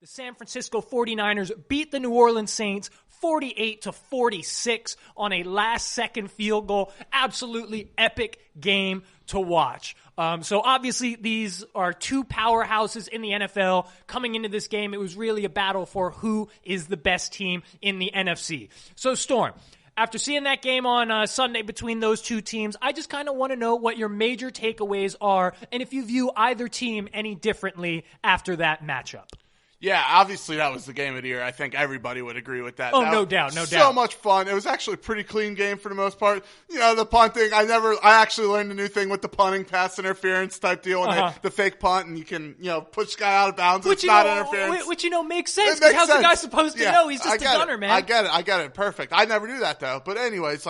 The San Francisco 49ers beat the New Orleans Saints 48-46 on a last-second field goal. Absolutely epic game to watch. So obviously these are two powerhouses in the NFL. Coming into this game, it was really a battle for who is the best team in the NFC. So Storm, after seeing that game on Sunday between those two teams, I just kind of want to know what your major takeaways are and if you view either team any differently after that matchup. Yeah, obviously that was the game of the year. I think everybody would agree with that. Oh, no doubt. So much fun. It was actually a pretty clean game for the most part. You know, the punting, I actually learned a new thing with the punting, pass interference type deal, and the fake punt, and you can, push the guy out of bounds. It's not interference. Which, makes sense. How's the guy supposed to know? He's just a gunner, man. I get it. Perfect. I never do that, though. But anyways,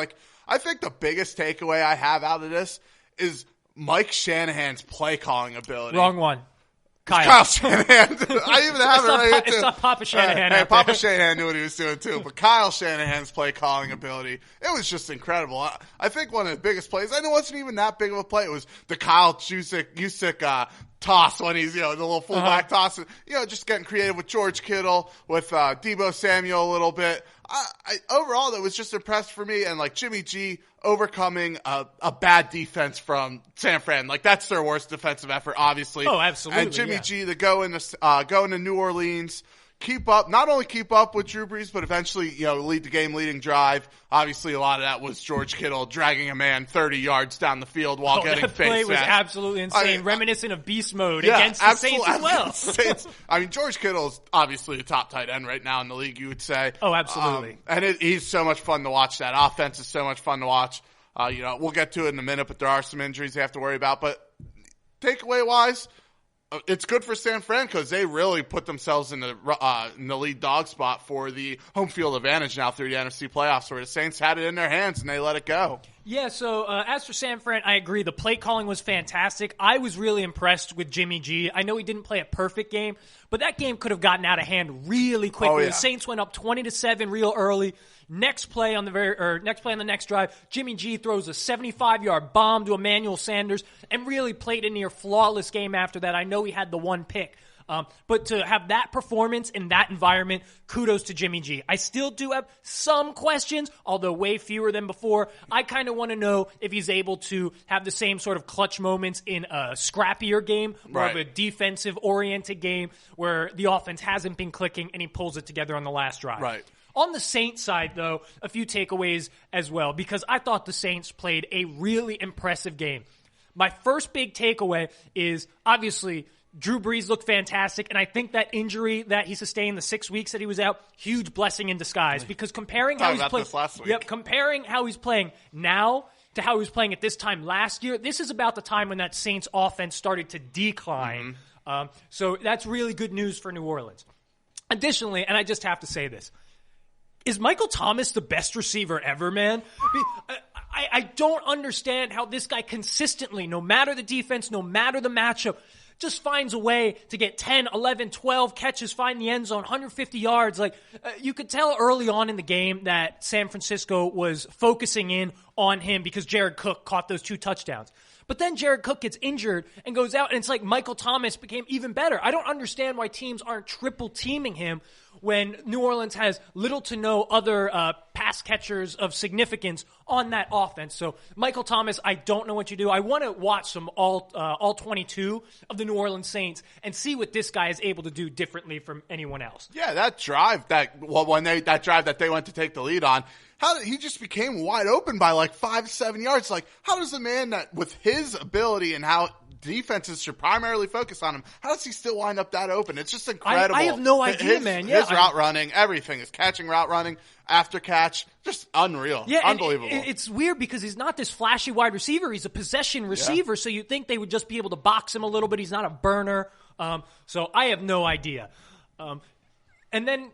I think the biggest takeaway I have out of this is Mike Shanahan's play calling ability. Wrong one. Kyle Shanahan. I even have it right here, too. It's not Papa Shanahan. Hey, Papa Shanahan knew what he was doing, too. But Kyle Shanahan's play calling ability, it was just incredible. I think one of the biggest plays, and it wasn't even that big of a play, it was the Kyle Juszczyk toss when he's, the little fullback toss. Just getting creative with George Kittle, with Deebo Samuel a little bit. Overall, that was just impressed for me. And Jimmy G overcoming a bad defense from San Fran. That's their worst defensive effort, obviously. Oh, absolutely. And Jimmy G to go into New Orleans, not only keep up with Drew Brees, but eventually, lead the game-leading drive. Obviously, a lot of that was George Kittle dragging a man 30 yards down the field while getting face that play was absolutely insane, reminiscent of beast mode against the Saints as well. George Kittle is obviously the top tight end right now in the league, you would say. Oh, absolutely. And he's so much fun to watch. That offense is so much fun to watch. We'll get to it in a minute, but there are some injuries they have to worry about. But takeaway-wise, it's good for San Fran because they really put themselves in the lead dog spot for the home field advantage now through the NFC playoffs, where the Saints had it in their hands and they let it go. Yeah, so as for San Fran, I agree. The play calling was fantastic. I was really impressed with Jimmy G. I know he didn't play a perfect game, but that game could have gotten out of hand really quickly. Oh, yeah. The Saints went up 20-7 real early. Next play on the next drive, Jimmy G throws a 75-yard bomb to Emmanuel Sanders and really played a near flawless game after that. I know he had the one pick. But to have that performance in that environment, kudos to Jimmy G. I still do have some questions, although way fewer than before. I kind of want to know if he's able to have the same sort of clutch moments in a scrappier game, more of a defensive-oriented game where the offense hasn't been clicking and he pulls it together on the last drive. Right. On the Saints side, though, a few takeaways as well, because I thought the Saints played a really impressive game. My first big takeaway is, obviously, Drew Brees looked fantastic, and I think that injury that he sustained, the 6 weeks that he was out, huge blessing in disguise. Because comparing how he's playing, comparing how he's playing now to how he was playing at this time last year, this is about the time when that Saints offense started to decline. So that's really good news for New Orleans. Additionally, and I just have to say this, is Michael Thomas the best receiver ever, man? I don't understand how this guy consistently, no matter the defense, no matter the matchup, just finds a way to get 10, 11, 12 catches, find the end zone, 150 yards. You could tell early on in the game that San Francisco was focusing in on him because Jared Cook caught those 2 touchdowns. But then Jared Cook gets injured and goes out, and it's like Michael Thomas became even better. I don't understand why teams aren't triple teaming him when New Orleans has little to no other pass catchers of significance on that offense. So Michael Thomas, I don't know what you do. I want to watch some all 22 of the New Orleans Saints and see what this guy is able to do differently from anyone else. Yeah, that drive that they went to take the lead on, he just became wide open by 5-7 yards. How does a man that with his ability and how defenses should primarily focus on him, how does he still wind up that open? It's just incredible. I have no idea, man. His route running, everything, his catching, route running, after catch, just unreal. Yeah, unbelievable. It's weird because he's not this flashy wide receiver. He's a possession receiver, so you'd think they would just be able to box him a little bit. He's not a burner. So I have no idea. And then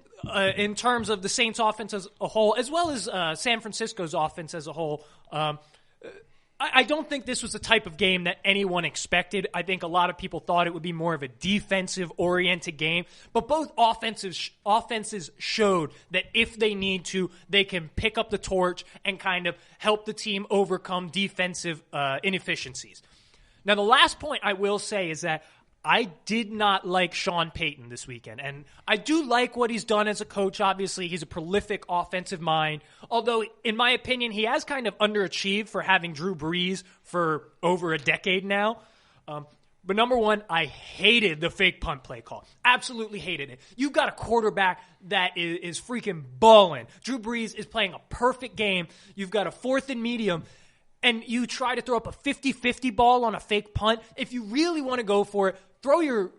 in terms of the Saints offense as a whole, as well as San Francisco's offense as a whole, I don't think this was the type of game that anyone expected. I think a lot of people thought it would be more of a defensive-oriented game. But both offenses showed that if they need to, they can pick up the torch and kind of help the team overcome defensive inefficiencies. Now, the last point I will say is that I did not like Sean Payton this weekend. And I do like what he's done as a coach. Obviously, he's a prolific offensive mind. Although, in my opinion, he has kind of underachieved for having Drew Brees for over a decade now. But number one, I hated the fake punt play call. Absolutely hated it. You've got a quarterback that is freaking balling. Drew Brees is playing a perfect game. You've got a 4th and medium. And you try to throw up a 50-50 ball on a fake punt. If you really want to go for it, throw your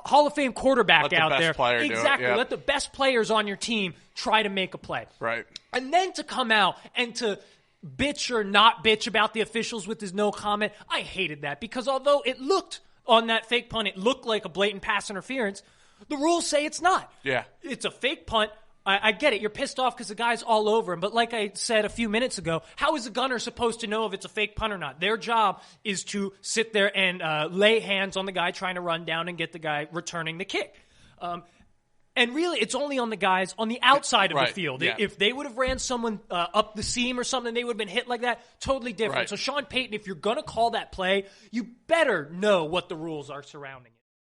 Hall of Fame quarterback out there. Exactly. Yep. Let the best players on your team try to make a play. Right. And then to come out and to bitch or not bitch about the officials with his no comment, I hated that. Because although it looked on that fake punt, it looked like a blatant pass interference, the rules say it's not. Yeah. It's a fake punt. I get it. You're pissed off because the guy's all over him. But like I said a few minutes ago, how is a gunner supposed to know if it's a fake punt or not? Their job is to sit there and lay hands on the guy trying to run down and get the guy returning the kick. And really, it's only on the guys on the outside of the field. Yeah. If they would have ran someone up the seam or something, they would have been hit like that. Totally different. Right. So Sean Payton, if you're going to call that play, you better know what the rules are surrounding it.